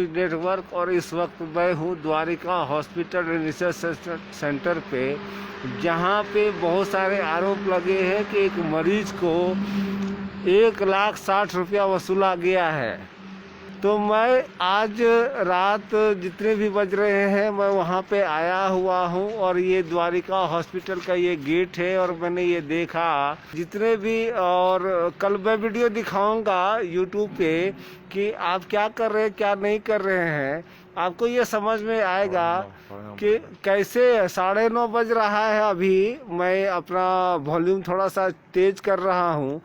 Network. और इस वक्त मैं हूँ Dwarika hospital and research centre पे, जहाँ पे बहुत सारे आरोप लगे हैं कि एक मरीज को 1,60,000 रुपया वसूला गया है। तो मैं आज रात जितने भी बज रहे हैं मैं वहाँ पे आया हुआ हूँ, और ये द्वारिका हॉस्पिटल का ये गेट है और मैंने ये देखा जितने भी, और कल मैं वीडियो दिखाऊंगा यूट्यूब पे कि आप क्या कर रहे हैं क्या नहीं कर रहे हैं। आपको ये समझ में आएगा कि कैसे 9:30 बज रहा है। अभी मैं अपना वॉल्यूम थोड़ा सा तेज कर रहा हूँ।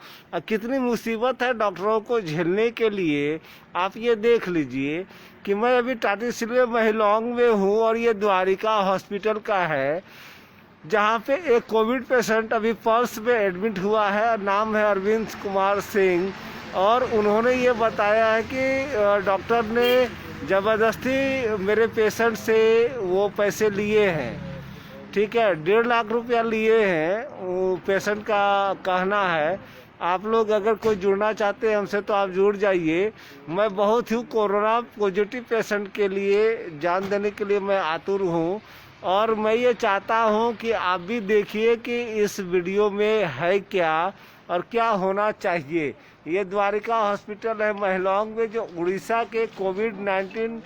कितनी मुसीबत है डॉक्टरों को झेलने के लिए। आप ये देख लीजिए कि मैं अभी टाटी सिल्वे महिलोंग में हूँ, और ये द्वारिका हॉस्पिटल का है, जहाँ पे एक कोविड पेशेंट अभी पल्स में एडमिट हुआ है। नाम है अरविंद कुमार सिंह, और उन्होंने ये बताया है कि डॉक्टर ने ज़बरदस्ती मेरे पेशेंट से वो पैसे लिए हैं। ठीक है, 1.5 लाख रुपया लिए हैं, वो पेशेंट का कहना है। आप लोग अगर कोई जुड़ना चाहते हैं हमसे तो आप जुड़ जाइए। मैं बहुत ही कोरोना पॉजिटिव पेशेंट के लिए जान देने के लिए मैं आतुर हूँ, और मैं ये चाहता हूँ कि आप भी देखिए कि इस वीडियो में है क्या और क्या होना चाहिए। ये द्वारिका हॉस्पिटल है महिलोंग में, जो उड़ीसा के कोविड-19।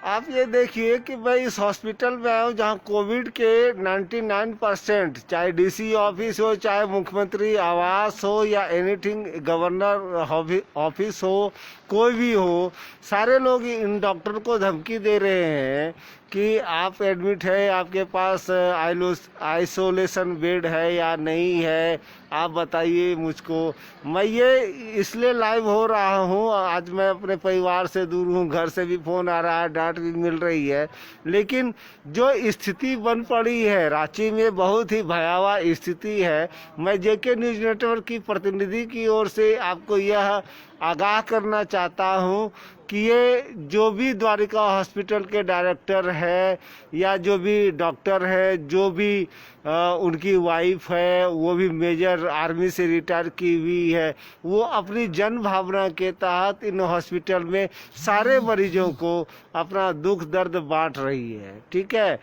आप ये देखिए कि मैं इस हॉस्पिटल में आया हूँ जहाँ कोविड के 99%, चाहे डीसी ऑफिस हो, चाहे मुख्यमंत्री आवास हो, या एनीथिंग गवर्नर ऑफिस हो, कोई भी हो, सारे लोग इन डॉक्टर को धमकी दे रहे हैं कि आप एडमिट है, आपके पास आइसोलेशन बेड है या नहीं है, आप बताइए मुझको। मैं ये इसलिए लाइव हो रहा हूँ, आज मैं अपने परिवार से दूर हूँ, घर से भी फ़ोन आ रहा है, डांट भी मिल रही है, लेकिन जो स्थिति बन पड़ी है रांची में, बहुत ही भयावह स्थिति है। मैं जेके न्यूज़ नेटवर्क की प्रतिनिधि की ओर से आपको यह आगाह करना चाहता हूँ कि ये जो भी द्वारिका हॉस्पिटल के डायरेक्टर है, या जो भी डॉक्टर है, जो भी उनकी वाइफ है, वो भी मेजर आर्मी से रिटायर की हुई है, वो अपनी जन भावना के तहत इन हॉस्पिटल में सारे मरीजों को अपना दुख दर्द बांट रही है। ठीक है,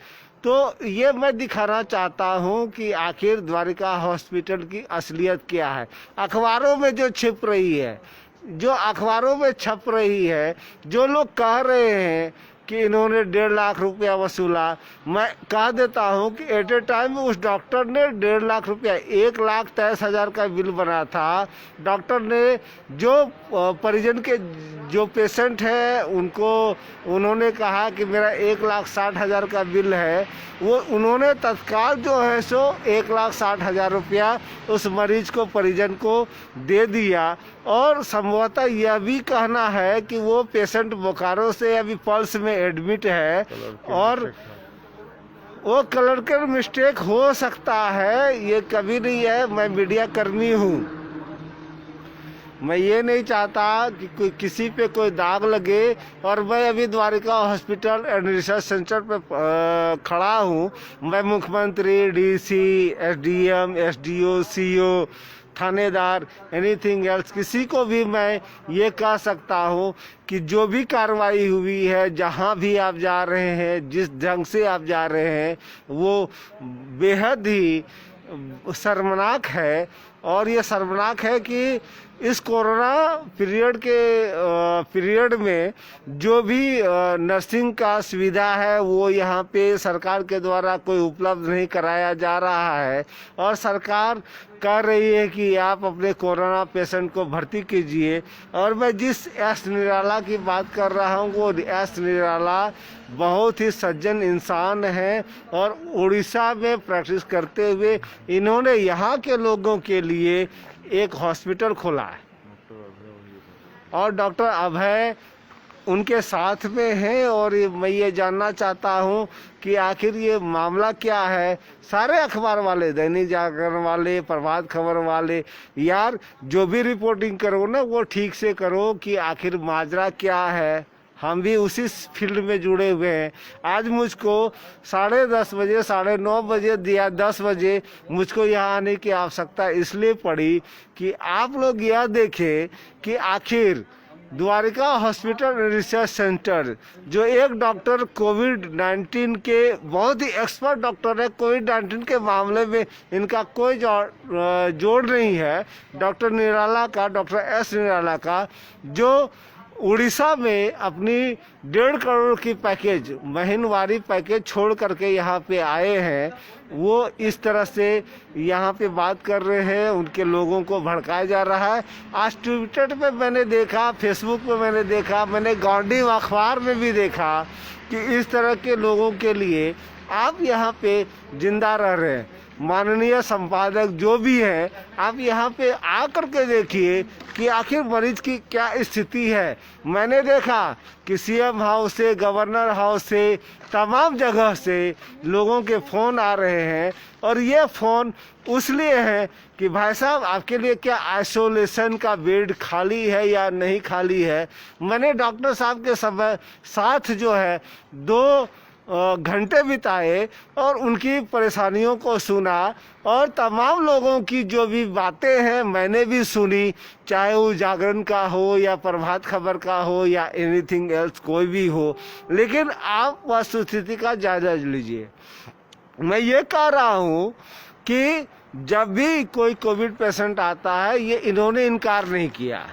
तो ये मैं दिखाना चाहता हूँ कि आखिर द्वारिका हॉस्पिटल की असलियत क्या है। अखबारों में जो छिप रही है, जो अखबारों में छप रही है, जो लोग कह रहे हैं कि इन्होंने 1.5 लाख रुपया वसूला, मैं कह देता हूं कि एट ए टाइम उस डॉक्टर ने 1.5 लाख रुपया, 1,23,000 का बिल बना था। डॉक्टर ने जो परिजन के जो पेशेंट है उनको उन्होंने कहा कि मेरा 1,60,000 का बिल है, वो उन्होंने तत्काल जो है सो 1,60,000 रुपया उस मरीज को, परिजन को दे दिया। और संभवतः यह भी कहना है कि वो पेशेंट बोकारो से अभी पल्स में एडमिट है, और वो क्लर्कल मिस्टेक हो सकता है, ये कभी नहीं है। मैं मीडिया कर्मी हूँ, मैं ये नहीं चाहता कि कोई किसी पे कोई दाग लगे। और मैं अभी Dwarika hospital and research centre पे खड़ा हूँ। मैं मुख्यमंत्री, डीसी, एसडीएम, एसडीओ, सीओ, थानेदार, एनीथिंग एल्स, किसी को भी मैं ये कह सकता हूँ कि जो भी कार्रवाई हुई है, जहाँ भी आप जा रहे हैं, जिस ढंग से आप जा रहे हैं, वो बेहद ही शर्मनाक है। और ये शर्मनाक है कि इस कोरोना पीरियड में जो भी नर्सिंग का सुविधा है वो यहाँ पे सरकार के द्वारा कोई उपलब्ध नहीं कराया जा रहा है। और सरकार कह रही है कि आप अपने कोरोना पेशेंट को भर्ती कीजिए। और मैं जिस एस निराला की बात कर रहा हूँ, वो एस निराला बहुत ही सज्जन इंसान है, और उड़ीसा में प्रैक्टिस करते हुए इन्होंने यहाँ के लोगों के लिए एक हॉस्पिटल खोला है, और डॉक्टर अभय उनके साथ में हैं। और मैं ये जानना चाहता हूँ कि आखिर ये मामला क्या है। सारे अखबार वाले, दैनिक जागरण वाले, प्रभात खबर वाले, यार जो भी रिपोर्टिंग करो ना वो ठीक से करो कि आखिर माजरा क्या है। हम भी उसी फील्ड में जुड़े हुए हैं। आज मुझको 10:30 बजे, 9:30 बजे या 10 बजे मुझको यहाँ आने की आवश्यकता इसलिए पड़ी कि आप लोग यह देखें कि आखिर द्वारिका हॉस्पिटल रिसर्च सेंटर, जो एक डॉक्टर कोविड-19 के बहुत ही एक्सपर्ट डॉक्टर है, कोविड-19 के मामले में इनका कोई जोड़ नहीं है, डॉक्टर निराला का, डॉक्टर एस निराला का, जो उड़ीसा में अपनी 1.5 करोड़ की पैकेज, महीनवारी पैकेज छोड़ करके यहाँ पे आए हैं। वो इस तरह से यहाँ पे बात कर रहे हैं, उनके लोगों को भड़काया जा रहा है। आज ट्विटर पे मैंने देखा, फेसबुक पे मैंने देखा, मैंने गांधी अखबार में भी देखा कि इस तरह के लोगों के लिए आप यहाँ पे जिंदा रह रहे हैं। माननीय संपादक जो भी हैं, आप यहाँ पे आकर के देखिए कि आखिर मरीज की क्या स्थिति है। मैंने देखा कि सीएम हाउस से, गवर्नर हाउस से, तमाम जगह से लोगों के फ़ोन आ रहे हैं, और ये फ़ोन उसलिए है कि भाई साहब आपके लिए क्या आइसोलेशन का बेड खाली है या नहीं खाली है। मैंने डॉक्टर साहब के साथ जो है 2 घंटे बिताए और उनकी परेशानियों को सुना, और तमाम लोगों की जो भी बातें हैं मैंने भी सुनी, चाहे वो जागरण का हो या प्रभात खबर का हो या एनीथिंग एल्स, कोई भी हो। लेकिन आप वस्तुस्थिति का जायजा लीजिए। मैं ये कह रहा हूँ कि जब भी कोई कोविड पेशेंट आता है, ये इन्होंने इनकार नहीं किया,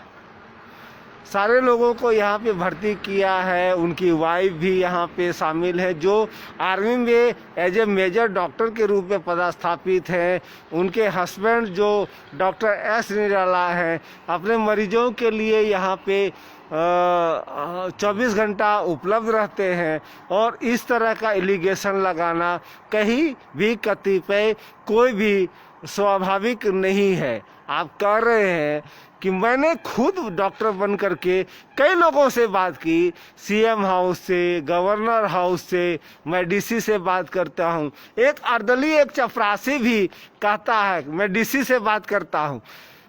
सारे लोगों को यहाँ पे भर्ती किया है। उनकी वाइफ भी यहाँ पे शामिल है, जो आर्मी में एज ए मेजर डॉक्टर के रूप में पदस्थापित हैं। उनके हस्बैंड जो डॉक्टर एस निराला हैं, अपने मरीजों के लिए यहाँ पे 24 घंटा उपलब्ध रहते हैं। और इस तरह का एलिगेशन लगाना कहीं भी कतिपय कोई भी स्वाभाविक नहीं है। आप कह रहे हैं कि मैंने खुद डॉक्टर बन करके कई लोगों से बात की, सीएम हाउस से, गवर्नर हाउस से, मैं डीसी से बात करता हूँ। एक अर्दली, एक चपरासी भी कहता है मैं डीसी से बात करता हूँ।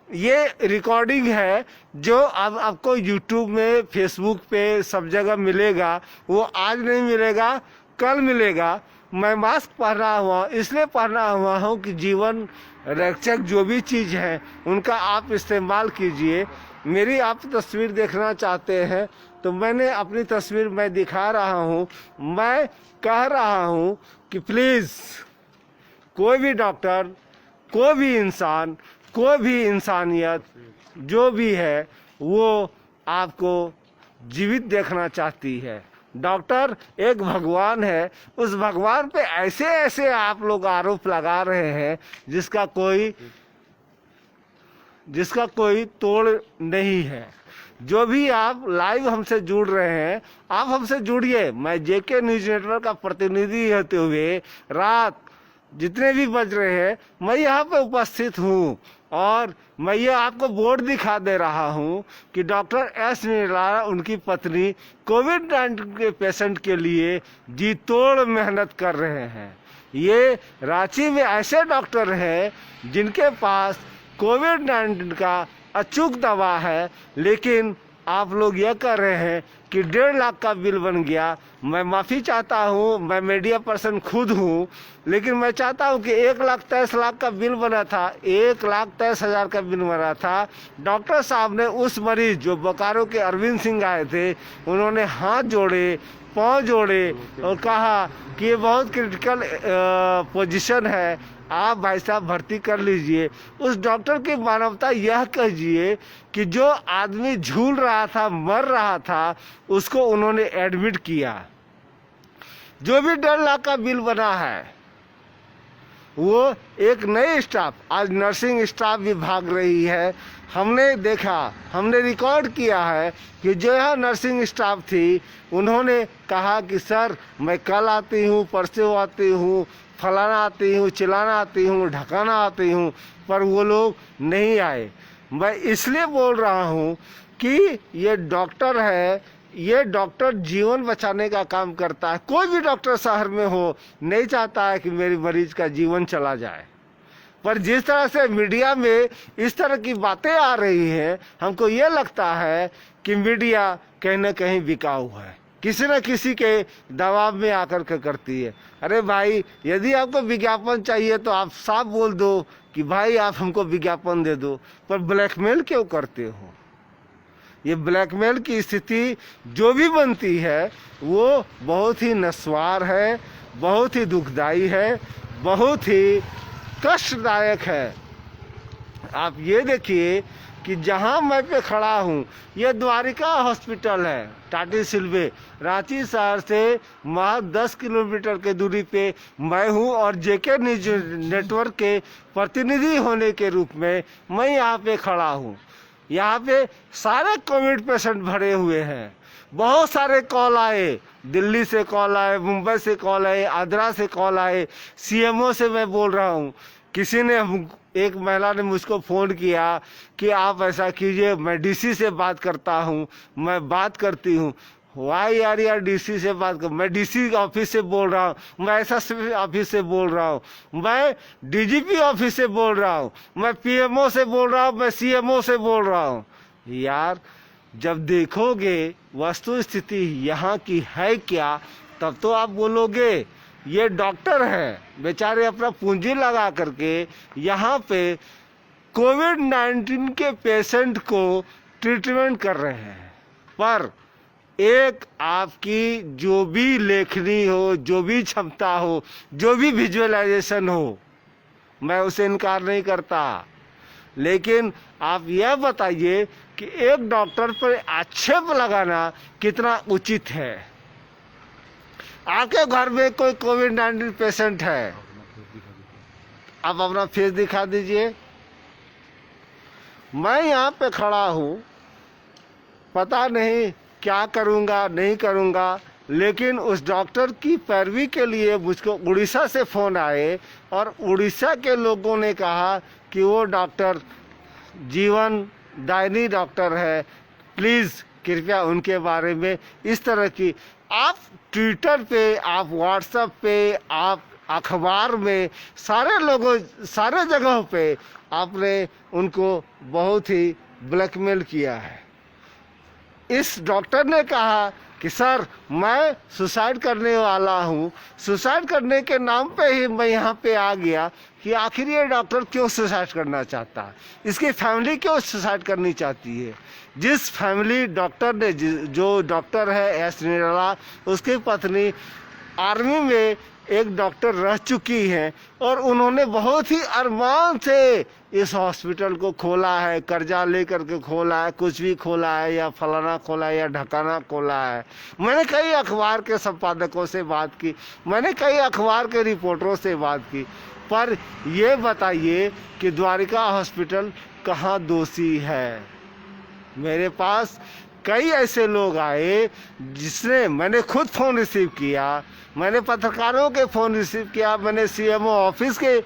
ये रिकॉर्डिंग है जो अब आपको यूट्यूब में, फेसबुक पे सब जगह मिलेगा। वो आज नहीं मिलेगा, कल मिलेगा। मैं मास्क पहना हुआ इसलिए पहना हुआ हूँ कि जीवन रक्षक जो भी चीज़ है उनका आप इस्तेमाल कीजिए। मेरी आप तस्वीर देखना चाहते हैं तो मैंने अपनी तस्वीर मैं दिखा रहा हूँ। मैं कह रहा हूँ कि प्लीज़ कोई भी डॉक्टर, कोई भी इंसान, कोई भी इंसानियत जो भी है वो आपको जीवित देखना चाहती है। डॉक्टर एक भगवान है, उस भगवान पे ऐसे ऐसे आप लोग आरोप लगा रहे हैं जिसका कोई तोड़ नहीं है। जो भी आप लाइव हमसे जुड़ रहे हैं, आप हमसे जुड़िए। मैं जेके न्यूज़ नेटवर्क का प्रतिनिधि होते हुए रात जितने भी बज रहे हैं मैं यहाँ पे उपस्थित हूँ, और मैं ये आपको बोर्ड दिखा दे रहा हूँ कि डॉक्टर एस निराला, उनकी पत्नी कोविड-19 के पेशेंट के लिए जी तोड़ मेहनत कर रहे हैं। ये रांची में ऐसे डॉक्टर हैं जिनके पास कोविड-19 का अचूक दवा है, लेकिन आप लोग यह कर रहे हैं कि 1.5 लाख का बिल बन गया। मैं माफ़ी चाहता हूँ, मैं मीडिया पर्सन खुद हूँ, लेकिन मैं चाहता हूँ कि 1,23,00,000 का बिल बना था, 1,23,000 का बिल बना था। डॉक्टर साहब ने उस मरीज जो बोकारो के अरविंद सिंह आए थे, उन्होंने हाथ जोड़े, पाँव जोड़े और कहा कि ये बहुत क्रिटिकल पोजीशन है, आप भाई साहब भर्ती कर लीजिए। उस डॉक्टर की मानवता यह कहिए कि जो आदमी झूल रहा था, मर रहा था, उसको उन्होंने एडमिट किया। जो भी 1.5 लाख का बिल बना है वो एक नई स्टाफ, आज नर्सिंग स्टाफ भी भाग रही है। हमने देखा, हमने रिकॉर्ड किया है कि जो यह नर्सिंग स्टाफ थी, उन्होंने कहा कि सर मैं कल आती हूँ, परसों आती हूँ, फलाना आती हूँ, चिलाना आती हूँ, ढकाना आती हूँ, पर वो लोग नहीं आए। मैं इसलिए बोल रहा हूँ कि ये डॉक्टर है, ये डॉक्टर जीवन बचाने का काम करता है। कोई भी डॉक्टर शहर में हो नहीं चाहता है कि मेरी मरीज का जीवन चला जाए, पर जिस तरह से मीडिया में इस तरह की बातें आ रही हैं, हमको ये लगता है कि मीडिया कहीं ना कहीं बिकाऊ है, किसी न किसी के दबाव में आकर के करती है। अरे भाई, यदि आपको विज्ञापन चाहिए तो आप साफ बोल दो कि भाई आप हमको विज्ञापन दे दो, पर ब्लैकमेल क्यों करते हो? ये ब्लैकमेल की स्थिति जो भी बनती है वो बहुत ही नस्वार है, बहुत ही दुखदाई है, बहुत ही कष्टदायक है। आप ये देखिए कि जहाँ मैं पे खड़ा हूँ ये द्वारिका हॉस्पिटल है, टाटी सिल्वे, रांची शहर से महज 10 किलोमीटर के दूरी पे मैं हूँ और जेके न्यूज नेटवर्क के प्रतिनिधि होने के रूप में मैं यहाँ पे खड़ा हूँ। यहाँ पे सारे कोविड पेशेंट भरे हुए हैं। बहुत सारे कॉल आए, दिल्ली से कॉल आए, मुंबई से कॉल आए, आगरा से कॉल आए, सीएमओ से मैं बोल रहा हूँ। किसी ने, एक महिला ने मुझको फ़ोन किया कि आप ऐसा कीजिए, मैं डीसी से बात करता हूँ। मैं बात करती हूँ, वाई यार डीसी से बात कर, मैं डीसी ऑफिस से बोल रहा हूँ, मैं एसएसपी ऑफिस से बोल रहा हूँ, मैं डीजीपी ऑफिस से बोल रहा हूँ, मैं पीएमओ से बोल रहा हूँ, मैं सीएमओ से बोल रहा हूँ। यार जब देखोगे वस्तु स्थिति यहाँ की है क्या, तब तो आप बोलोगे ये डॉक्टर हैं बेचारे अपना पूंजी लगा करके यहाँ पे कोविड-19 के पेशेंट को ट्रीटमेंट कर रहे हैं। पर एक आपकी जो भी लेखनी हो, जो भी क्षमता हो, जो भी विजुअलाइजेशन हो, मैं उसे इनकार नहीं करता, लेकिन आप यह बताइए कि एक डॉक्टर पर आक्षेप लगाना कितना उचित है। आपके घर में कोई कोविड-19 पेशेंट है, आप अपना फेस दिखा दीजिए। मैं यहाँ पे खड़ा हूँ, पता नहीं क्या करूँगा नहीं करूँगा, लेकिन उस डॉक्टर की पैरवी के लिए मुझको उड़ीसा से फ़ोन आए और उड़ीसा के लोगों ने कहा कि वो डॉक्टर जीवन दायनी डॉक्टर है, प्लीज़ कृपया उनके बारे में इस तरह की, आप ट्विटर पे, आप व्हाट्सएप पे, आप अखबार में, सारे लोगों, सारे जगहों पे आपने उनको बहुत ही ब्लैकमेल किया है। इस डॉक्टर ने कहा कि सर मैं सुसाइड करने वाला हूँ, सुसाइड करने के नाम पे ही मैं यहाँ पे आ गया कि आखिर ये डॉक्टर क्यों सुसाइड करना चाहता है, इसकी फैमिली क्यों सुसाइड करनी चाहती है। जिस फैमिली डॉक्टर ने, जो डॉक्टर है एस निराला, उसकी पत्नी आर्मी में एक डॉक्टर रह चुकी हैं और उन्होंने बहुत ही अरमान से इस हॉस्पिटल को खोला है, कर्जा लेकर के खोला है, कुछ भी खोला है, या फलाना खोला है या ढकाना खोला है। मैंने कई अखबार के संपादकों से बात की, मैंने कई अखबार के रिपोर्टरों से बात की, पर ये बताइए कि द्वारिका हॉस्पिटल कहाँ दोषी है। मेरे पास कई ऐसे लोग आए जिसने, मैंने खुद फ़ोन रिसीव किया, मैंने पत्रकारों के फ़ोन रिसीव किया, मैंने सीएमओ ऑफिस के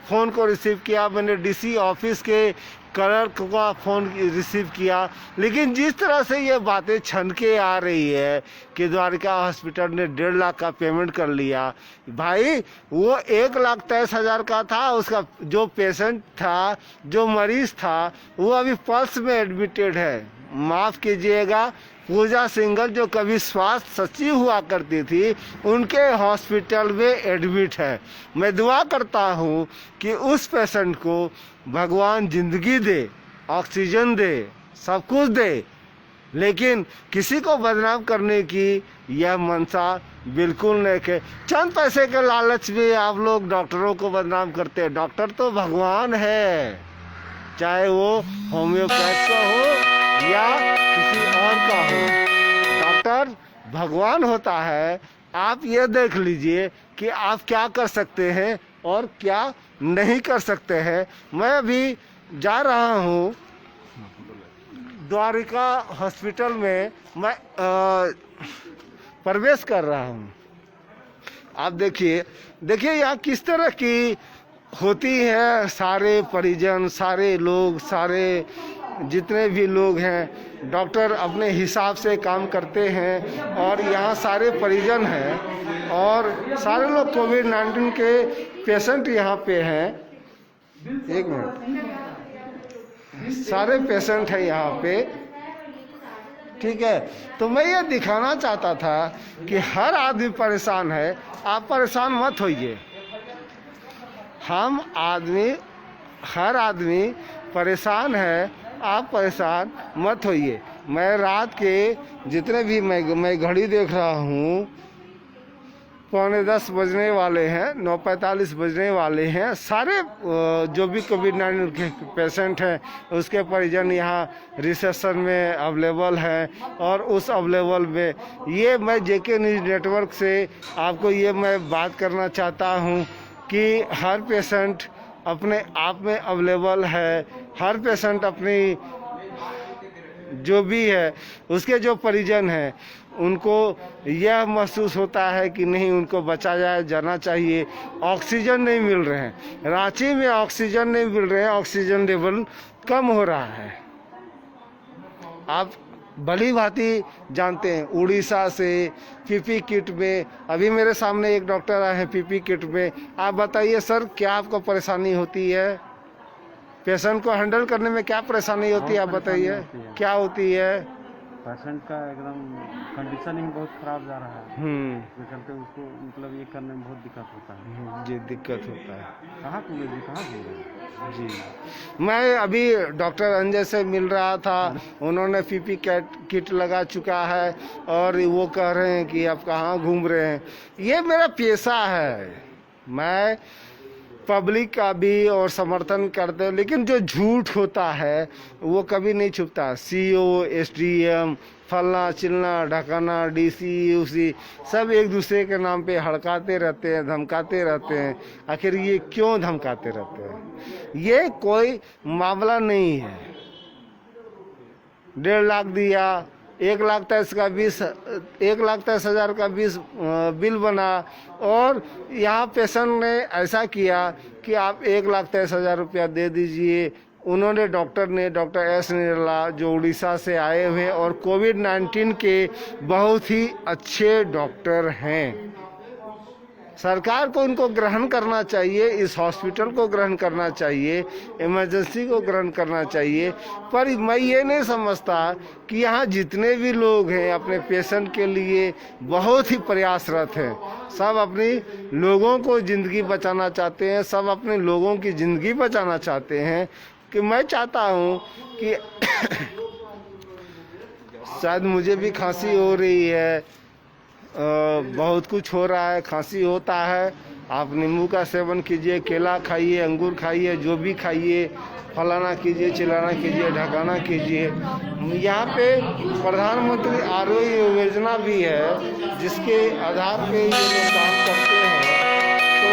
फ़ोन को रिसीव किया, मैंने डीसी ऑफिस के क्लर्क का फ़ोन रिसीव किया, लेकिन जिस तरह से ये बातें छन के आ रही है कि द्वारिका हॉस्पिटल ने 1.5 लाख का पेमेंट कर लिया, भाई वो 1,23,000 का था। उसका जो पेशेंट था, जो मरीज़ था, वो अभी पल्स में एडमिटेड है। माफ़ कीजिएगा, पूजा सिंघल जो कभी स्वास्थ्य सचिव हुआ करती थी, उनके हॉस्पिटल में एडमिट है। मैं दुआ करता हूँ कि उस पेशेंट को भगवान जिंदगी दे, ऑक्सीजन दे, सब कुछ दे, लेकिन किसी को बदनाम करने की यह मंशा बिल्कुल नहीं है। चंद पैसे के लालच में आप लोग डॉक्टरों को बदनाम करते हैं। डॉक्टर तो भगवान है, चाहे वो होम्योपैथ का हो या किसी और का हो, डॉक्टर भगवान होता है। आप ये देख लीजिए कि आप क्या कर सकते हैं और क्या नहीं कर सकते हैं। मैं अभी जा रहा हूँ द्वारिका हॉस्पिटल में, मैं प्रवेश कर रहा हूँ। आप देखिए यहाँ किस तरह की होती है। सारे परिजन, सारे लोग, सारे जितने भी लोग हैं, डॉक्टर अपने हिसाब से काम करते हैं और यहाँ सारे परिजन हैं और सारे लोग कोविड-19 के पेशेंट यहाँ पे हैं। एक मिनट, सारे पेशेंट हैं यहाँ पे, ठीक है। तो मैं ये दिखाना चाहता था कि हर आदमी परेशान है, आप परेशान मत होइए। हर आदमी परेशान है, आप परेशान मत होइए। मैं रात के जितने भी मैं घड़ी देख रहा हूँ, 9:45 बजने वाले हैं, 9:45 बजने वाले हैं। सारे जो भी कोविड-19 के पेशेंट हैं उसके परिजन यहाँ रिसेप्शन में अवेलेबल हैं। और उस अवेलेबल में ये मैं जेके न्यूज़ नेटवर्क से आपको ये मैं बात करना चाहता हूँ कि हर पेशेंट अपने आप में अवेलेबल है। हर पेशेंट अपनी जो भी है उसके जो परिजन हैं उनको यह महसूस होता है कि नहीं, उनको बचाया जाना चाहिए। ऑक्सीजन नहीं मिल रहे हैं, रांची में ऑक्सीजन नहीं मिल रहे हैं, ऑक्सीजन लेवल कम हो रहा है। आप भली भांति जानते हैं, उड़ीसा से पीपी किट में, अभी मेरे सामने एक डॉक्टर आए हैं पीपी किट में। आप बताइए सर, क्या आपको परेशानी होती है? पेशेंट को हैंडल करने में क्या परेशानी होती है, आप बताइए क्या होती है? पेशेंट का एकदम कंडीशन ही बहुत खराब जा रहा है, तो चलते उसको मतलब ये करने में बहुत दिक्कत होता है। जी, दिक्कत होता है। कहाँ घूमे जी, कहाँ घूमे जी? मैं अभी डॉक्टर अंजय से मिल रहा था, उन्होंने पीपी किट लगा चुका है और वो कह रहे हैं कि आप कहाँ घूम रहे हैं। ये मेरा पेशा है, मैं पब्लिक का भी और समर्थन करते हैं, लेकिन जो झूठ होता है वो कभी नहीं छुपता। सीओ, एसडीएम, फलना चिलना ढकाना, डीसी, यूसी सब एक दूसरे के नाम पे हड़काते रहते हैं, धमकाते रहते हैं। आखिर ये क्यों धमकाते रहते हैं? ये कोई मामला नहीं है। 1.5 लाख दिया, 1,23,000 का 20 बिल बना, और यहाँ पेशेंट ने ऐसा किया कि आप 1,23,000 रुपया दे दीजिए। उन्होंने डॉक्टर एस निरला जो उड़ीसा से आए हुए और कोविड-19 के बहुत ही अच्छे डॉक्टर हैं। सरकार को इनको ग्रहण करना चाहिए, इस हॉस्पिटल को ग्रहण करना चाहिए, इमरजेंसी को ग्रहण करना चाहिए। पर मैं ये नहीं समझता कि यहाँ जितने भी लोग हैं अपने पेशेंट के लिए बहुत ही प्रयासरत हैं। सब अपनी लोगों को ज़िंदगी बचाना चाहते हैं, सब अपने लोगों की ज़िंदगी बचाना चाहते हैं। कि मैं चाहता हूँ कि शायद मुझे भी खांसी हो रही है, बहुत कुछ हो रहा है, खांसी होता है। आप नींबू का सेवन कीजिए, केला खाइए, अंगूर खाइए, जो भी खाइए, फलाना कीजिए, चिलाना कीजिए, ढकाना कीजिए। यहाँ पे प्रधानमंत्री आरोग्य योजना भी है जिसके आधार पे ये लोग काम करते हैं। तो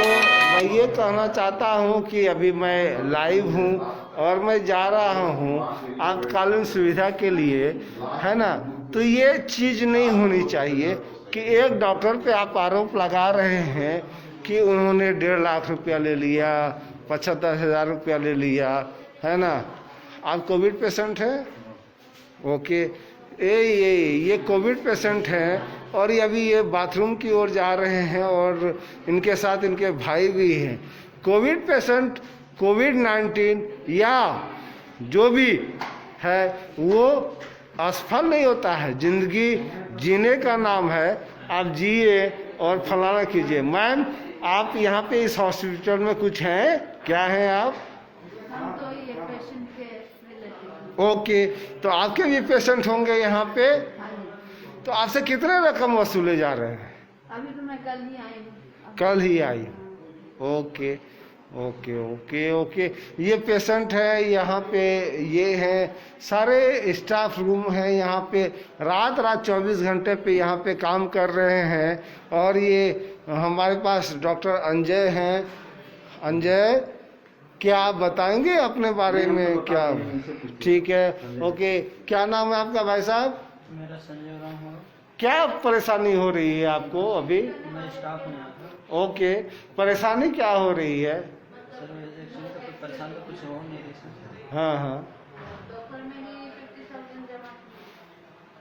मैं ये कहना चाहता हूँ कि अभी मैं लाइव हूँ और मैं जा रहा हूँ आपातकालीन सुविधा के लिए, है ना। तो ये चीज़ नहीं होनी चाहिए कि एक डॉक्टर पे आप आरोप लगा रहे हैं कि उन्होंने 1.5 लाख रुपया ले लिया, 75,000 रुपया ले लिया, है ना। आप कोविड पेशेंट हैं, ओके। ये कोविड पेशेंट हैं और ये अभी ये बाथरूम की ओर जा रहे हैं और इनके साथ इनके भाई भी हैं। कोविड पेशेंट, कोविड-19 या जो भी है वो असफल नहीं होता है। जिंदगी जीने का नाम है, आप जिए और फलाना कीजिए। मैम, आप यहाँ पे इस हॉस्पिटल में कुछ हैं? क्या हैं आप? तो ये पेशेंट के रिलेटिव। ओके, तो आपके भी पेशेंट होंगे यहाँ पे? तो आपसे कितने रकम वसूले जा रहे हैं? अभी तो मैं कल ही आई हूँ। कल ही आई? Okay okay okay okay. ये पेशेंट है यहाँ पे, ये हैं सारे स्टाफ रूम है यहाँ पे, रात 24 घंटे पे यहाँ पे काम कर रहे हैं। और ये हमारे पास डॉक्टर अंजय हैं। अंजय, क्या आप बताएंगे अपने बारे में? क्या? ठीक है, ओके। क्या नाम है आपका भाई साहब? मेरा संजय राम है। क्या परेशानी हो रही है आपको अभी? मैं स्टाफ में। ओके, परेशानी क्या हो रही है? सर एक्चुअली तो परेशान तो कुछ हो नहीं रही सर। हाँ हाँ। डॉक्टर मेरी 50,000 जमा।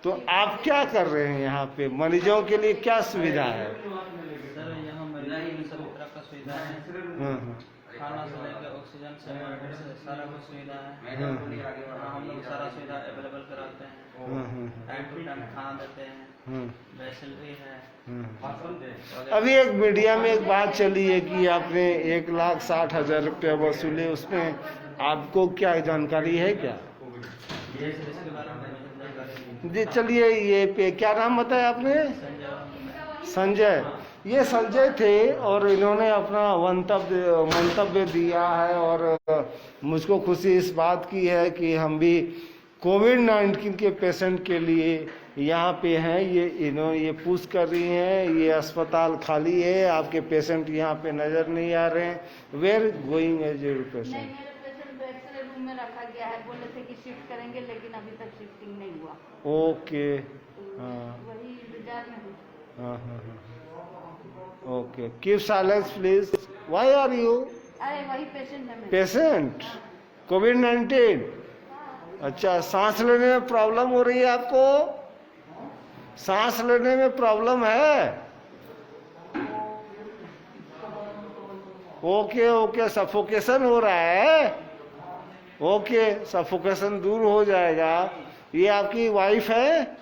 तो आप क्या कर रहे हैं यहाँ पे? मरीजों के लिए क्या सुविधा है? सर यहाँ मरीजों के लिए सभी तरह का सुविधा है। हाँ हाँ खाना से लेकर ऑक्सीजन से सारा कुछ सुविधा है। हाँ हम लोग सारा सुविधा अवेलेबल कराते हैं। हाँ टाइम टू टाइम खाना देते हैं, हाँ वैसेलरी है। अभी एक मीडिया में एक बात चली है कि आपने 1,60,000 रुपया वसूले, उसमें आपको क्या जानकारी है क्या? जी चलिए, ये पे क्या नाम बताया आपने? संजय। ये संजय थे और इन्होंने अपना मंतव्य दिया है और मुझको खुशी इस बात की है कि हम भी कोविड-19 के पेशेंट के लिए यहाँ पे हैं। ये पूछ कर रही हैं, ये अस्पताल खाली है, आपके पेशेंट यहाँ पे नज़र नहीं आ रहे हैं। वेयर गोइंग एज योर नहीं, पेशेंट? मेरे पेशेंट को एक्सरे रूम में रखा गया है, बोले थे कि शिफ्ट करेंगे, लेकिन अभी तक शिफ्टिंग नहीं हुआ। ओके, तो हाँ वही इंतजार में हूँ। हाँ हाँ हाँ, okay. Keep silence please. Why are you अरे वही पेशेंट है मेरे। पेशेंट? कोविड-19? अच्छा, सांस लेने में प्रॉब्लम हो रही है आपको? सांस लेने में प्रॉब्लम है? ओके ओके, सफोकेशन हो रहा है? ओके, सफोकेशन दूर हो जाएगा। ये आपकी वाइफ है?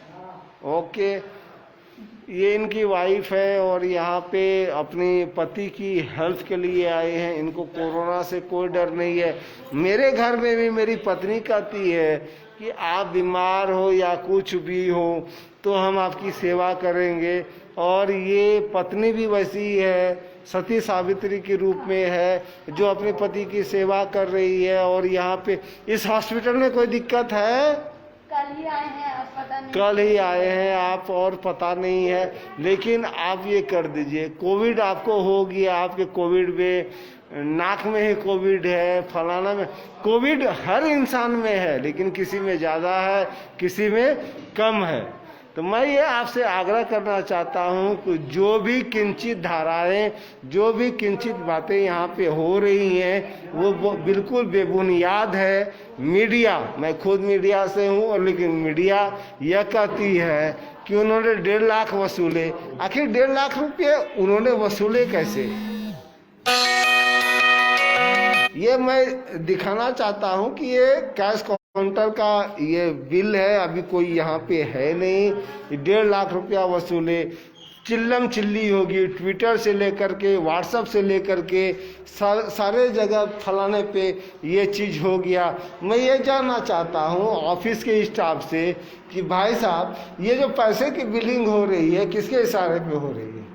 ओके, ये इनकी वाइफ है और यहाँ पे अपनी पति की हेल्थ के लिए आए हैं। इनको कोरोना से कोई डर नहीं है। मेरे घर में भी मेरी पत्नी कहती है कि आप बीमार हो या कुछ भी हो तो हम आपकी सेवा करेंगे, और ये पत्नी भी वैसी है, सती सावित्री के रूप में है, जो अपने पति की सेवा कर रही है। और यहाँ पे इस हॉस्पिटल में कोई दिक्कत है? कल ही आए हैं, अब पता नहीं। कल ही आए हैं आप और पता नहीं है, लेकिन आप ये कर दीजिए, कोविड आपको हो गया, आपके कोविड में नाक में ही कोविड है, फलाना में कोविड हर इंसान में है, लेकिन किसी में ज़्यादा है, किसी में कम है। तो मैं ये आपसे आग्रह करना चाहता हूँ कि जो भी किंचित धाराएं, जो भी किंचित बातें यहाँ पे हो रही हैं वो बिल्कुल बेबुनियाद है। मीडिया, मैं खुद मीडिया से हूँ, और लेकिन मीडिया यह कहती है कि उन्होंने 1.5 लाख वसूले। आखिर 1.5 लाख रुपये उन्होंने वसूले कैसे? ये मैं दिखाना चाहता हूँ कि ये कैश काउंटर का ये बिल है, अभी कोई यहाँ पे है नहीं। 1.5 लाख रुपया वसूले, चिल्लम चिल्ली होगी, ट्विटर से लेकर के, व्हाट्सएप से लेकर के सारे जगह फलाने पे ये चीज़ हो गया। मैं ये जानना चाहता हूँ ऑफिस के स्टाफ से कि भाई साहब, ये जो पैसे की बिलिंग हो रही है किसके इशारे पे हो रही है?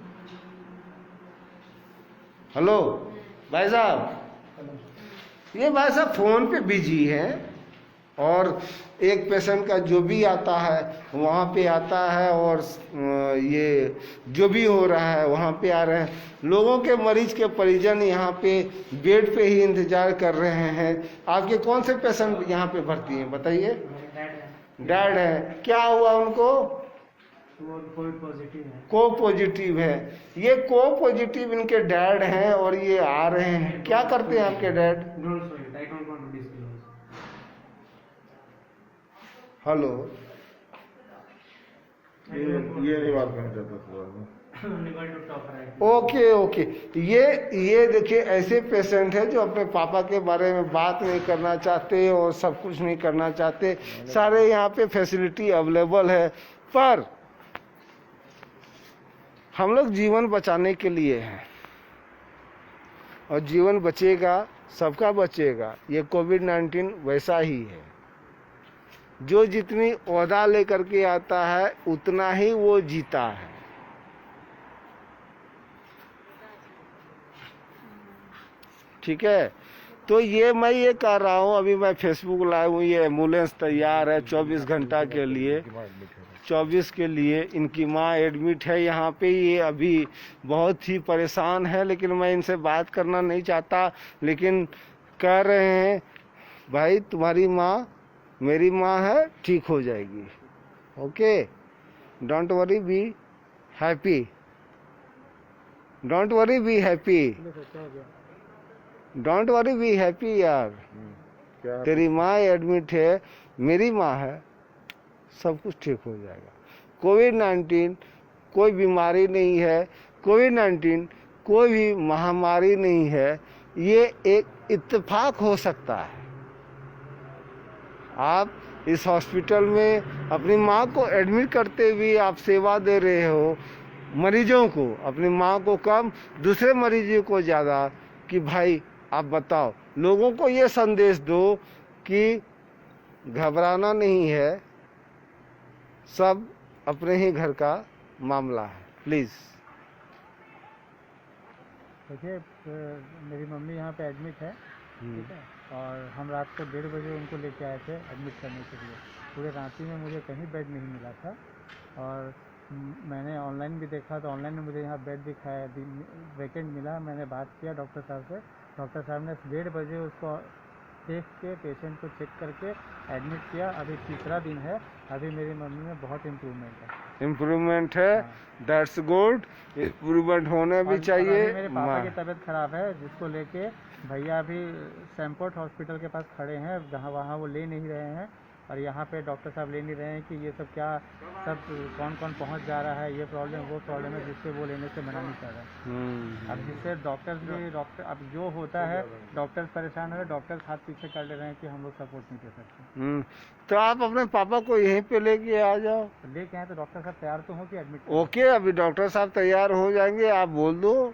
हेलो भाई साहब, ये भाई साहब फ़ोन पे बिजी हैं, और एक पेशेंट का जो भी आता है वहाँ पे आता है, और ये जो भी हो रहा है वहाँ पे आ रहे हैं। लोगों के मरीज के परिजन यहाँ पे बेड पे ही इंतज़ार कर रहे हैं। आपके कौन से पेशेंट यहाँ पे भर्ती हैं बताइए? डैड है। क्या हुआ उनको? कोविड पॉजिटिव है। को पॉजिटिव है। ये को पॉजिटिव इनके डैड हैं और ये आ रहे हैं। क्या करते हैं आपके डैड? हेलो, ये नहीं बात करना चाहता था। ओके ओके, ये देखिए, ऐसे पेशेंट है जो अपने पापा के बारे में बात नहीं करना चाहते और सब कुछ नहीं करना चाहते। सारे यहाँ पे फैसिलिटी अवेलेबल है, पर हम लोग जीवन बचाने के लिए हैं, और जीवन बचेगा, सबका बचेगा। ये कोविड-19 वैसा ही है, जो जितनी ओहदा लेकर के आता है उतना ही वो जीता है। ठीक है, तो ये मैं ये कह रहा हूँ, अभी मैं फेसबुक लाइव हूँ, ये एम्बुलेंस तैयार है 24 घंटा के लिए, 24 के लिए। इनकी माँ एडमिट है यहाँ पे, ये अभी बहुत ही परेशान है, लेकिन मैं इनसे बात करना नहीं चाहता, लेकिन कह रहे हैं भाई तुम्हारी माँ मेरी माँ है, ठीक हो जाएगी। Okay, don't worry, be happy, don't worry, be happy, don't worry, be happy यार। तेरी माँ एडमिट है, मेरी माँ है, सब कुछ ठीक हो जाएगा। कोविड-19 कोई बीमारी नहीं है, कोविड-19 कोई भी महामारी नहीं है, ये एक इत्तेफाक हो सकता है। आप इस हॉस्पिटल में अपनी माँ को एडमिट करते हुए आप सेवा दे रहे हो मरीजों को, अपनी माँ को कम, दूसरे मरीजों को ज़्यादा, कि भाई आप बताओ, लोगों को ये संदेश दो कि घबराना नहीं है, सब अपने ही घर का मामला है। प्लीज़। देखिए, मेरी मम्मी यहाँ पे एडमिट है, ठीक है, और हम रात को 1:30 बजे उनको लेके आए थे एडमिट करने के लिए। पूरे रांची में मुझे कहीं बेड नहीं मिला था, और मैंने ऑनलाइन भी देखा तो ऑनलाइन में मुझे यहाँ बेड दिखाया, वैकेंट मिला। मैंने बात किया डॉक्टर साहब से, डॉक्टर साहब ने 1:30 बजे उसको देख के पेशेंट को चेक करके एडमिट किया। अभी तीसरा दिन है, अभी मेरी मम्मी में बहुत इम्प्रूवमेंट है। That's good. इम्प्रूवमेंट होने भी और चाहिए। अभी मेरे पापा की तबीयत खराब है, जिसको लेके भैया अभी सैमपोर्ट हॉस्पिटल के पास खड़े हैं, जहाँ वहाँ वो ले नहीं रहे हैं, और यहाँ पे डॉक्टर साहब ले नहीं रहे हैं कि ये सब क्या सब कौन कौन पहुँच जा रहा है, ये प्रॉब्लम वो प्रॉब्लम है, जिससे वो लेने से मना नहीं कर रहा। अब जिससे डॉक्टर अब जो होता है, डॉक्टर्स परेशान हो रहे, डॉक्टर्स हाथ पीछे कर ले रहे हैं कि हम लोग सपोर्ट नहीं दे सकते। तो आप अपने पापा को यहीं पे लेके आ जाओ। लेके आए तो डॉक्टर साहब तैयार तो हो कि एडमिट। ओके, अभी डॉक्टर साहब तैयार हो जाएंगे, आप बोल दो,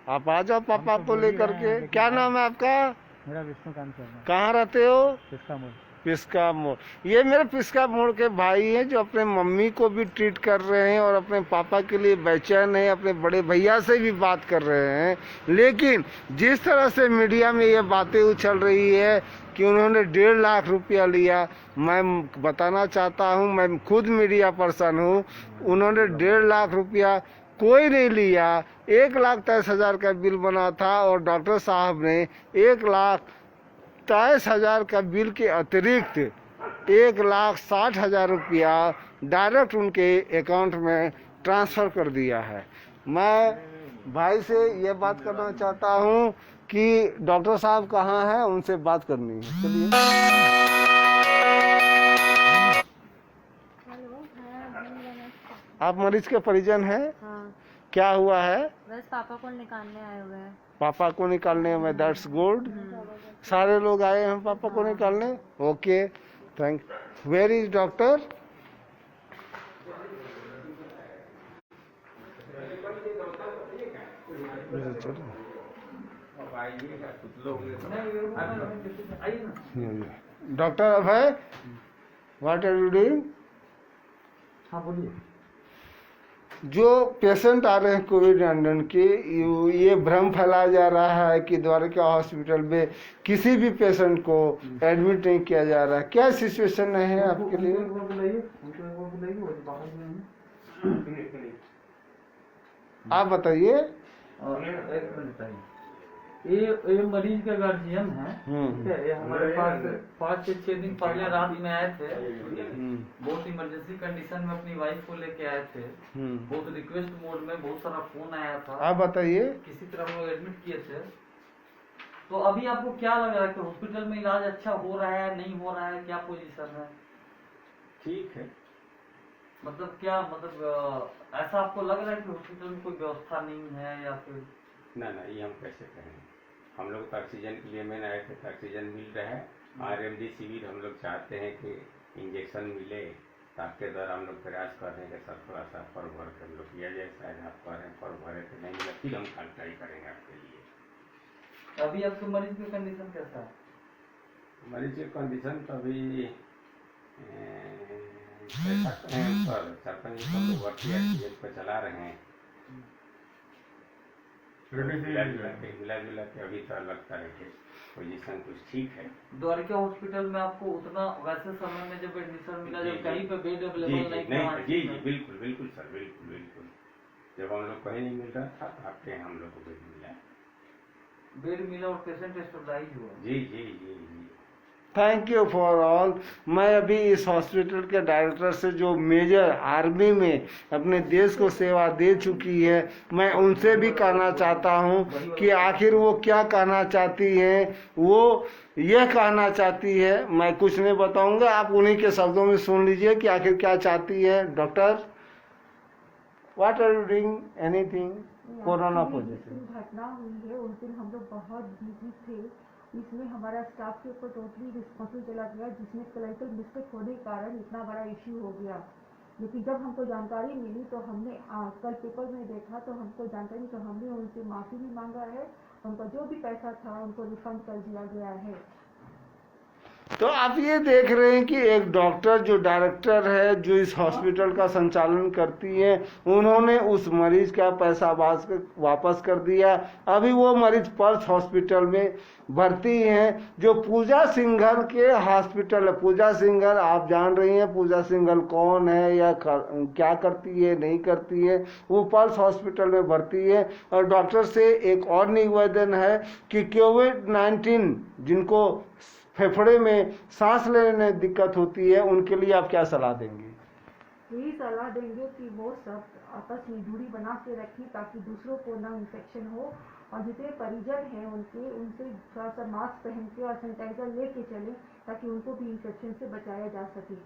आप आ जाओ पापा को लेकर के। क्या नाम है आपका? मेरा विष्णुकांत शर्मा। कहाँ रहते हो? किसका मोड़? पिस्का मोड़। ये मेरे पिस्का मोड़ के भाई हैं जो अपने मम्मी को भी ट्रीट कर रहे हैं और अपने पापा के लिए बेचैन है, अपने बड़े भैया से भी बात कर रहे हैं। लेकिन जिस तरह से मीडिया में ये बातें उछल रही है कि उन्होंने 1.5 लाख रुपया लिया, मैं बताना चाहता हूँ, मैं खुद मीडिया पर्सन हूँ, उन्होंने 1.5 लाख रुपया कोई नहीं लिया। 1,23,000 का बिल बना था और डॉक्टर साहब ने 1,23,000 का बिल के अतिरिक्त 1,60,000 रुपया डायरेक्ट उनके अकाउंट में ट्रांसफ़र कर दिया है। मैं भाई से ये बात करना चाहता हूँ कि डॉक्टर साहब कहाँ हैं, उनसे बात करनी है। चलिए। आप मरीज के परिजन हैं? हाँ। क्या हुआ है? बस पापा को निकालने आए हुए हैं। पापा को निकालने में? That's good. सारे लोग आए हैं पापा को निकालने। Okay, thank. Where is doctor? Doctor Abhay, what are you doing? हाँ बोलिए। जो पेशेंट आ रहे हैं कोविड-19 के, ये भ्रम फैलाया जा रहा है कि द्वारका हॉस्पिटल में किसी भी पेशेंट को एडमिट नहीं किया जा रहा है। क्या सिचुएशन है आपके लिए? आप बताइए। ये मरीज का गार्जियन है, ठीक है। ये हमारे पास 5 से 6 दिन पहले रात में आए थे। बहुत इमरजेंसी कंडीशन में अपनी वाइफ को लेके आए थे। बहुत रिक्वेस्ट मोड में बहुत सारा फोन आया था। आप बताइए। किसी तरह वो एडमिट किए थे। तो अभी आपको क्या लग रहा है कि हॉस्पिटल में इलाज अच्छा हो रहा है, नहीं हो रहा है, क्या पोजीशन है? ठीक है। मतलब क्या, मतलब ऐसा आपको लग रहा है कि हॉस्पिटल में कोई व्यवस्था नहीं है या फिर? ना ये हम कैसे कहें। हम लोग तो ऑक्सीजन के लिए मैंने आए थे तो ऑक्सीजन मिल रहा है। रेमडेसिविर हम लोग चाहते हैं कि इंजेक्शन मिले, तो आपके द्वारा हम लोग प्रयास कर रहे हैं कि सर थोड़ा सा फॉर्म भर के हम लोग किया जाए। शायद आप कह रहे हैं फॉर्म भरे तो नहीं मिला, फिर हम कल ट्राई करेंगे आपके लिए। अभी आपके मरीज की कंडीशन कैसा है? मरीज की कंडीशन तो अभी 4-5 लोग ऑक्सीजन पर चला रहे हैं। मिला जुला के अभी तो लगता है कि पोजीशन कुछ ठीक है। द्वारका हॉस्पिटल में आपको उतना वैसे समय में जब एडमिशन मिला, जब कहीं पे बेड अवेलेबल नहीं था? जी बिल्कुल सर, बिल्कुल। जब हम लोग कहीं नहीं मिल रहा था, आपके यहाँ हम लोग को बेड मिला। बेड मिला और पेशेंट स्टेबलाइज हुआ। जी। Thank you for all. मैं अभी इस हॉस्पिटल के डायरेक्टर से, जो मेजर आर्मी में अपने देश को सेवा दे चुकी है, मैं उनसे भी कहना चाहता हूं कि आखिर वो क्या कहना चाहती हैं। वो यह कहना चाहती है, मैं कुछ नहीं बताऊंगा, आप उन्हीं के शब्दों में सुन लीजिए कि आखिर क्या चाहती है। Doctor, what are you doing? Anything? Corona positive घटना हुई है, उस दिन हम लोग बहुत बिजी थे। इसमें हमारा स्टाफ के ऊपर टोटली रिस्पॉन्सिबल चला गया, जिसमें क्लरिकल मिस्टेक होने के कारण इतना बड़ा इश्यू हो गया। लेकिन जब हमको जानकारी मिली तो हमने कल पेपर में देखा तो हमको जानकारी, तो हमने उनसे माफ़ी भी मांगा है। उनका जो भी पैसा था उनको रिफंड कर दिया गया है। तो आप ये देख रहे हैं कि एक डॉक्टर जो डायरेक्टर है, जो इस हॉस्पिटल का संचालन करती है, उन्होंने उस मरीज का पैसा वापस कर दिया। अभी वो मरीज पर्थ हॉस्पिटल में भर्ती हैं, जो पूजा सिंघल के हॉस्पिटल है। पूजा सिंघल आप जान रही हैं, पूजा सिंघल कौन है या क्या करती है, नहीं करती है। वो पर्थ हॉस्पिटल में भर्ती है। और डॉक्टर से एक और निवेदन है कि कोविड-19 जिनको फेफड़े में सांस लेने में दिक्कत होती है, उनके लिए आप क्या सलाह देंगे? यही सलाह देंगे कि वो सब आपस में दूरी बना के रखें ताकि दूसरों को ना इन्फेक्शन हो, और जितने परिजन हैं उनसे थोड़ा सा मास्क पहन के और सैनिटाइजर लेके चलें ताकि उनको भी इन्फेक्शन से बचाया जा सके।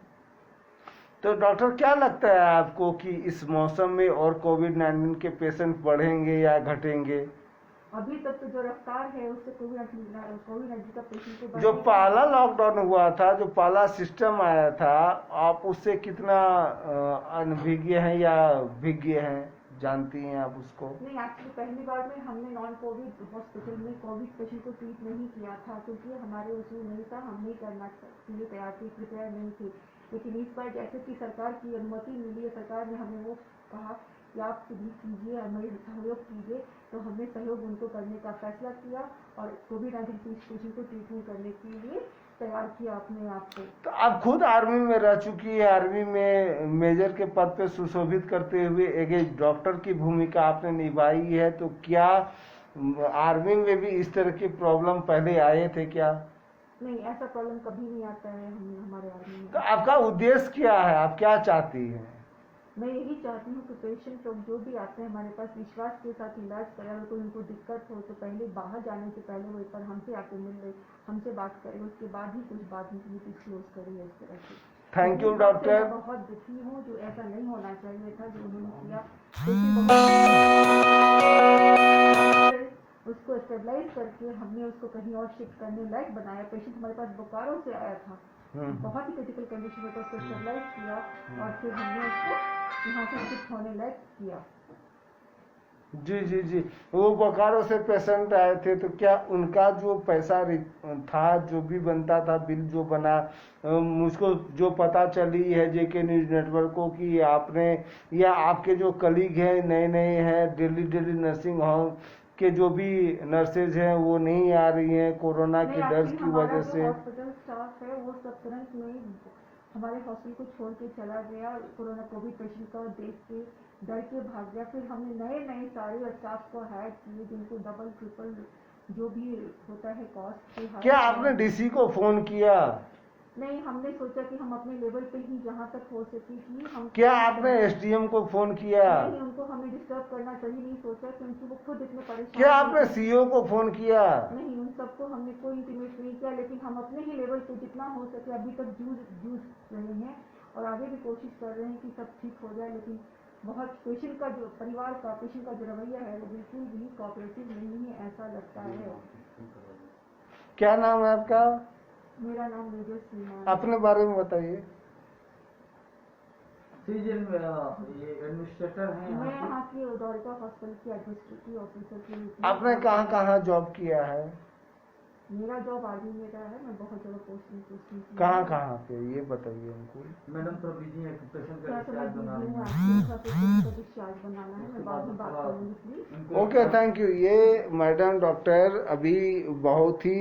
तो डॉक्टर क्या लगता है आपको कि इस मौसम में और कोविड-19 के पेशेंट बढ़ेंगे या घटेंगे? अभी तक तो जो रफ्तार है उससे कोविड-19 का पेशेंट को जो पहला लॉकडाउन हुआ था, जो पहला सिस्टम आया था, आप उससे कितना अनभिज्ञ हैं या विज्ञ हैं, जानती हैं आप उसको? नहीं, एक्चुअली पहली बार में हमने नॉन कोविड हॉस्पिटल में कोविड पेशेंट को ट्रीट नहीं किया था क्योंकि हमारे उसमें नहीं था, हम नहीं करना के लिए प्रिपेयर नहीं थे। लेकिन इस बार जैसे कि सरकार की अनुमति मिली है, सरकार ने हमें वो कहा कि आप भी कीजिए, हमें सहयोग कीजिए, तो हमने सहयोग उनको करने का फैसला किया और कोविड-19 पेशेंट को ट्रीटमेंट करने के लिए तैयार किया अपने आप को। तो आप खुद आर्मी में रह चुकी है, आर्मी में मेजर के पद पे सुशोभित करते हुए एक डॉक्टर की भूमिका आपने निभाई है, तो क्या आर्मी में भी इस तरह की प्रॉब्लम पहले आए थे क्या? नहीं, ऐसा प्रॉब्लम कभी नहीं आता है हमारे आर्मी में। तो आपका उद्देश्य क्या है, आप क्या चाहती हैं? मैं यही चाहती हूँ कि पेशेंट लोग जो भी आते हैं हमारे पास विश्वास के साथ इलाज करें। अगर कोई उनको दिक्कत हो तो पहले बाहर जाने से पहले वो एक बार हमसे आके मिल ले, हमसे बात करें, उसके बाद ही कुछ बात डिस्क्लोज करें इस तरह से। Thank you doctor. मैं बहुत दुखी हूँ, जो ऐसा नहीं होना चाहिए था जो उन्होंने किया। उसको स्टेबलाइज करके हमने उसको कहीं और शिफ्ट करने लायक बनाया। पेशेंट हमारे पास बोकारो से आया था, बहुत ही क्रिटिकल कंडीशन में, तो उसको स्टेबलाइज किया और फिर हमने उसको यहाँ से शिफ्ट होने लायक किया। जी जी जी, वो बोकारो से पेशेंट आए थे, तो क्या उनका जो पैसा था, जो भी बनता था, बिल जो बना, मुझको जो पता चली है जेके न्यूज नेटवर्क को कि आपने या आपके जो कलीग हैं नए हैं, दिल्ली नर्सिंग होम के जो भी नर्सेज हैं वो नहीं आ रही हैं कोरोना के डर की वजह से। हॉस्पिटल स्टाफ है वो सब तुरंत में हमारे हॉस्पिटल को छोड़ के चला गया, कोरोना कोविड पेशेंट का देख के डर के भाग गया। फिर हमने नए सारे स्टाफ को हायर किए जिनको डबल ट्रिपल जो भी होता है कॉस्ट। क्या आपने डीसी को फोन किया? नहीं, हमने सोचा कि हम अपने लेवल पे ही जहाँ तक हो सके कि हम। क्या आपने एसडीएम को फोन किया? नहीं, उनको हमें डिस्टर्ब करना सही नहीं सोचा क्योंकि वो खुद इतने परेशान। क्या आपने सीईओ को फोन किया? नहीं, उन सबको हमने कोई इंटीमेट नहीं किया, लेकिन हम अपने ही लेवल पे जितना हो सके अभी तक जूझ रहे हैं और आगे भी कोशिश कर रहे हैं कि सब ठीक हो जाए। लेकिन बहुत पेशेंट का जो परिवार का पेशेंट का जो रवैया है वो बिल्कुल भी कोऑपरेटिव नहीं है, ऐसा लगता है। क्या नाम है आपका? मेरा नाम मेजर सिन्हा। अपने बारे में बताइए। ये एडमिनिस्ट्रेटर हैं मैं यहाँ की डोरिका हॉस्पिटल की एडमिनिस्ट्रेटिव ऑफिसर की। आपने कहाँ जॉब किया है? मेरा जॉब आर्मी में रहा है, मैं बहुत जगह पोस्टिंग कहाँ पे ये बताइए हमको। मैडम तो बिजी है, पेशेंट का डिस्चार्ज बनाना है, मैं बाद में बात करूँगी प्लीज। Okay, thank you. ये मैडम डॉक्टर अभी बहुत ही